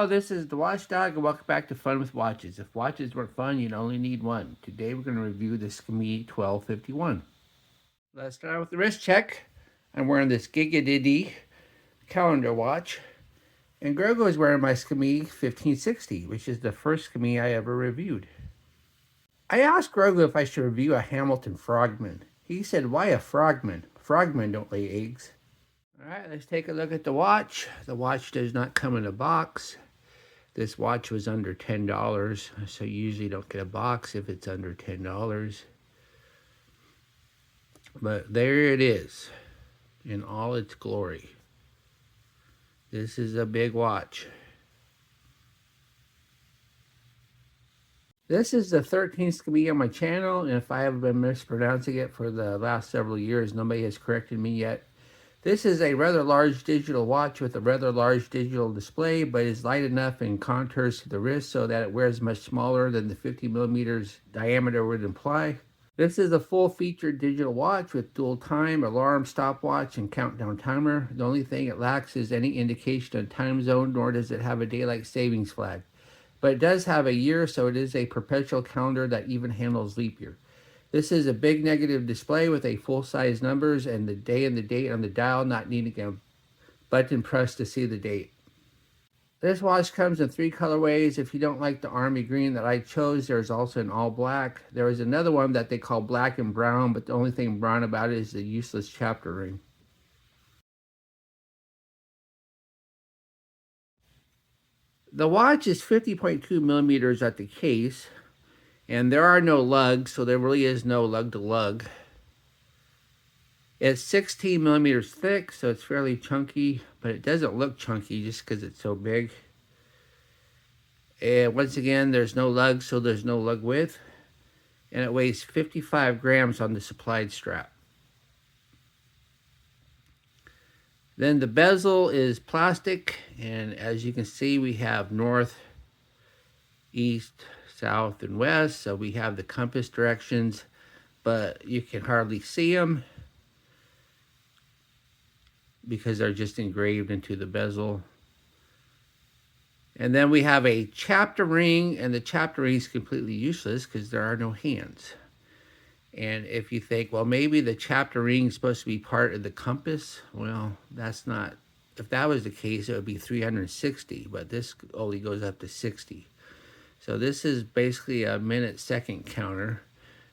Hello, this is the Watchdog, and welcome back to Fun with Watches. If watches weren't fun, you'd only need one. Today we're going to review the Skmei 1251. Let's start with the wrist check. I'm wearing this Gigadiddy calendar watch, and Grogo is wearing my Skmei 1560, which is the first Skmei I ever reviewed. I asked Grogo if I should review a Hamilton Frogman. He said, "Why a Frogman? Frogmen don't lay eggs." Alright, let's take a look at the watch. The watch does not come in a box. This watch was under $10, so you usually don't get a box if it's under $10. But there it is in all its glory. This is a big watch. This is the 13th Skmei on my channel, and if I have been mispronouncing it for the last several years, nobody has corrected me yet. This is a rather large digital watch with a rather large digital display, but is light enough and contours to the wrist so that it wears much smaller than the 50 millimeters diameter would imply. This is a full-featured digital watch with dual time, alarm, stopwatch, and countdown timer. The only thing it lacks is any indication of time zone, nor does it have a daylight savings flag. But it does have a year, so it is a perpetual calendar that even handles leap year. This is a big negative display with a full-size numbers and the day and the date on the dial, not needing a button press to see the date. This watch comes in 3 colorways. If you don't like the army green that I chose, there's also an all black. There is another one that they call black and brown, but the only thing brown about it is the useless chapter ring. The watch is 50.2 millimeters at the case. And there are no lugs, so there really is no lug to lug. It's 16 millimeters thick, so it's fairly chunky, but it doesn't look chunky just because it's so big. And once again, there's no lug, so there's no lug width. And it weighs 55 grams on the supplied strap. Then the bezel is plastic, and as you can see, we have north, east, south, and west. So we have the compass directions, but you can hardly see them because they're just engraved into the bezel. And then we have a chapter ring, and the chapter ring is completely useless because there are no hands. And if you think, well, maybe the chapter ring is supposed to be part of the compass, well, that's not. If that was the case, it would be 360, but this only goes up to 60. So this is basically a minute-second counter,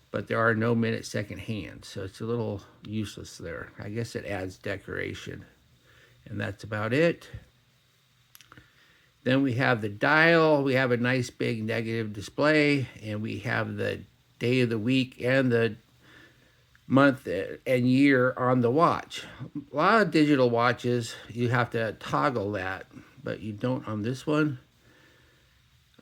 but there are no minute-second hands, so it's a little useless there. I guess it adds decoration, and that's about it. Then we have the dial. We have a nice big negative display, and we have the day of the week and the month and year on the watch. A lot of digital watches, you have to toggle that, but you don't on this one.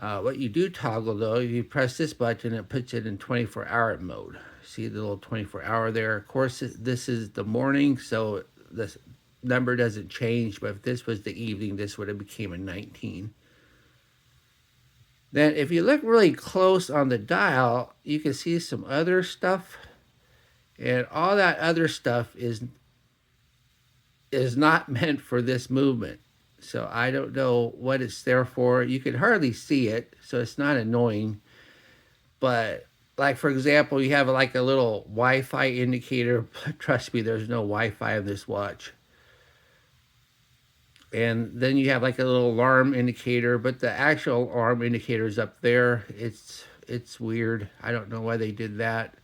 What you do toggle, though, if you press this button, it puts it in 24-hour mode. See the little 24-hour there? Of course, this is the morning, so this number doesn't change, but if this was the evening, this would have became a 19. Then if you look really close on the dial, you can see some other stuff, and all that other stuff is not meant for this movement. So I don't know what it's there for. You can hardly see it, so it's not annoying. But like, for example, you have like a little Wi-Fi indicator. Trust me, there's no Wi-Fi on this watch. And then you have like a little alarm indicator, but the actual alarm indicator is up there. It's weird. I don't know why they did that.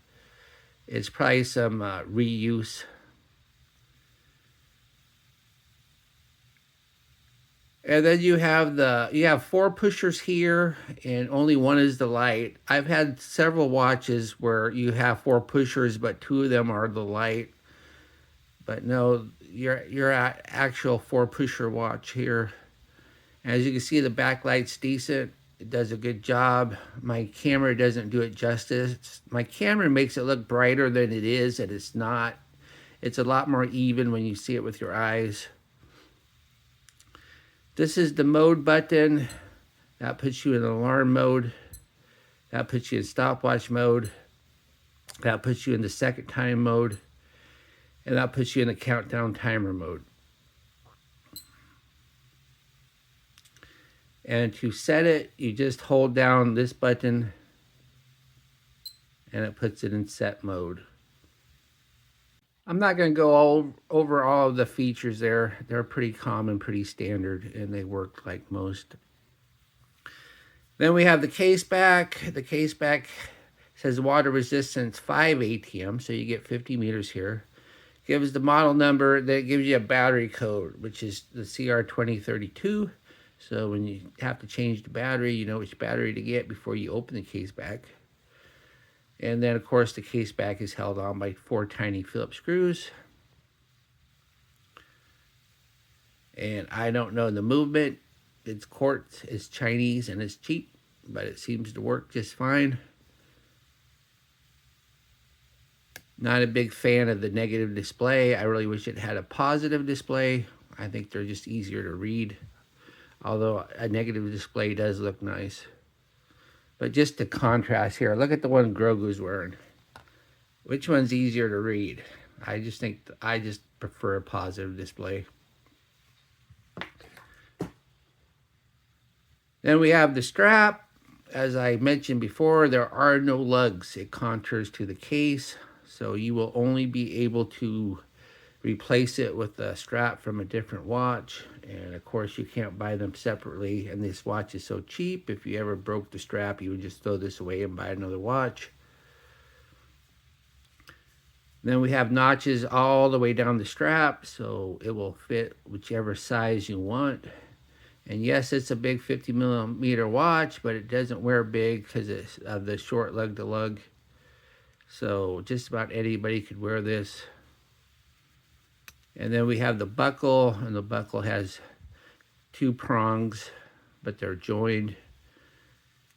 It's probably some reuse. And then you have 4 pushers here, and only one is the light. I've had several watches where you have 4 pushers, but 2 of them are the light. But no, your actual 4 pusher watch here. As you can see, the backlight's decent. It does a good job. My camera doesn't do it justice. My camera makes it look brighter than it is, and it's not. It's a lot more even when you see it with your eyes. This is the mode button. That puts you in alarm mode. That puts you in stopwatch mode. That puts you in the second time mode. And that puts you in the countdown timer mode. And to set it, you just hold down this button and it puts it in set mode. I'm not going to go over all of the features there. They're pretty common, pretty standard, and they work like most. Then we have the Caseback. The Caseback says water resistance 5 ATM, so you get 50 meters here. Gives the model number, that gives you a battery code, which is the CR2032. So when you have to change the battery, you know which battery to get before you open the Caseback. And then, of course, the Caseback is held on by 4 tiny Phillips screws. And I don't know the movement. It's quartz, it's Chinese, and it's cheap, but it seems to work just fine. Not a big fan of the negative display. I really wish it had a positive display. I think they're just easier to read, although a negative display does look nice. But just to contrast here, look at the one Grogu's wearing. Which one's easier to read? I just prefer a positive display. Then we have the strap. As I mentioned before, there are no lugs. It contours to the case, so you will only be able to replace it with a strap from a different watch. And of course, you can't buy them separately. And this watch is so cheap, if you ever broke the strap, you would just throw this away and buy another watch. Then we have notches all the way down the strap, so it will fit whichever size you want. And yes, it's a big 50 millimeter watch, but it doesn't wear big because of the short lug to lug. So just about anybody could wear this. And then we have the buckle, and the buckle has 2 prongs, but they're joined.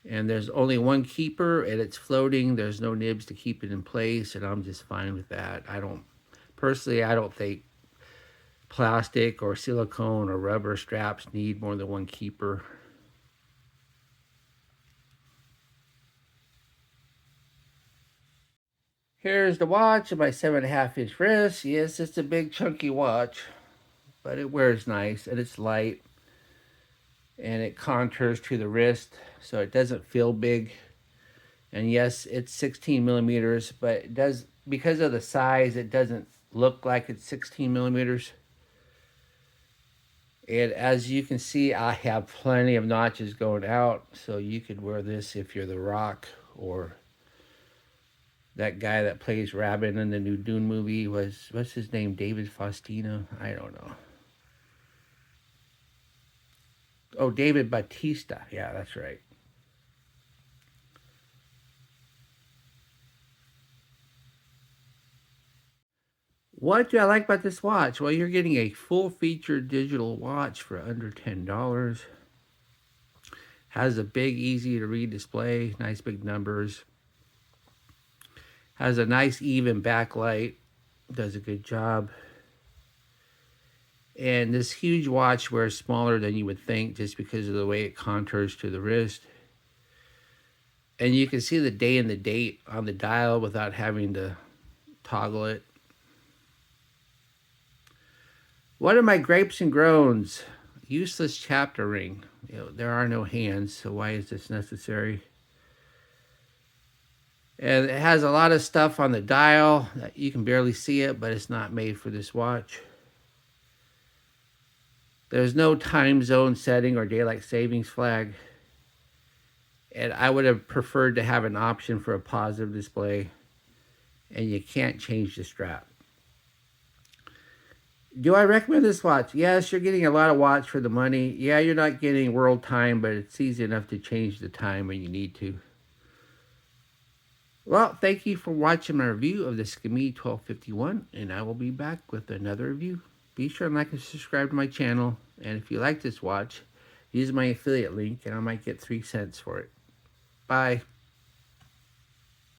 And there's only one keeper, and it's floating. There's no nibs to keep it in place, and I'm just fine with that. Personally, I don't think plastic or silicone or rubber straps need more than one keeper. Here's the watch of my 7.5-inch wrist. Yes, it's a big chunky watch, but it wears nice and it's light. And it contours to the wrist, so it doesn't feel big. And yes, it's 16 millimeters, but it does, because of the size, it doesn't look like it's 16 millimeters. And as you can see, I have plenty of notches going out, so you could wear this if you're The Rock or that guy that plays Rabbit in the new Dune movie. What's his name? David Faustino? I don't know. Oh, David Bautista. Yeah, that's right. What do I like about this watch? Well, you're getting a full-featured digital watch for under $10. Has a big, easy-to-read display, nice big numbers. Has a nice, even backlight. Does a good job. And this huge watch wears smaller than you would think just because of the way it contours to the wrist. And you can see the day and the date on the dial without having to toggle it. What are my grapes and groans? Useless chapter ring. There are no hands, so why is this necessary? And it has a lot of stuff on the dial. You can barely see it, but it's not made for this watch. There's no time zone setting or daylight savings flag. And I would have preferred to have an option for a positive display. And you can't change the strap. Do I recommend this watch? Yes, you're getting a lot of watch for the money. Yeah, you're not getting world time, but it's easy enough to change the time when you need to. Well, thank you for watching my review of the Skmei 1251, and I will be back with another review. Be sure and like and subscribe to my channel, and if you like this watch, use my affiliate link, and I might get 3 cents for it. Bye.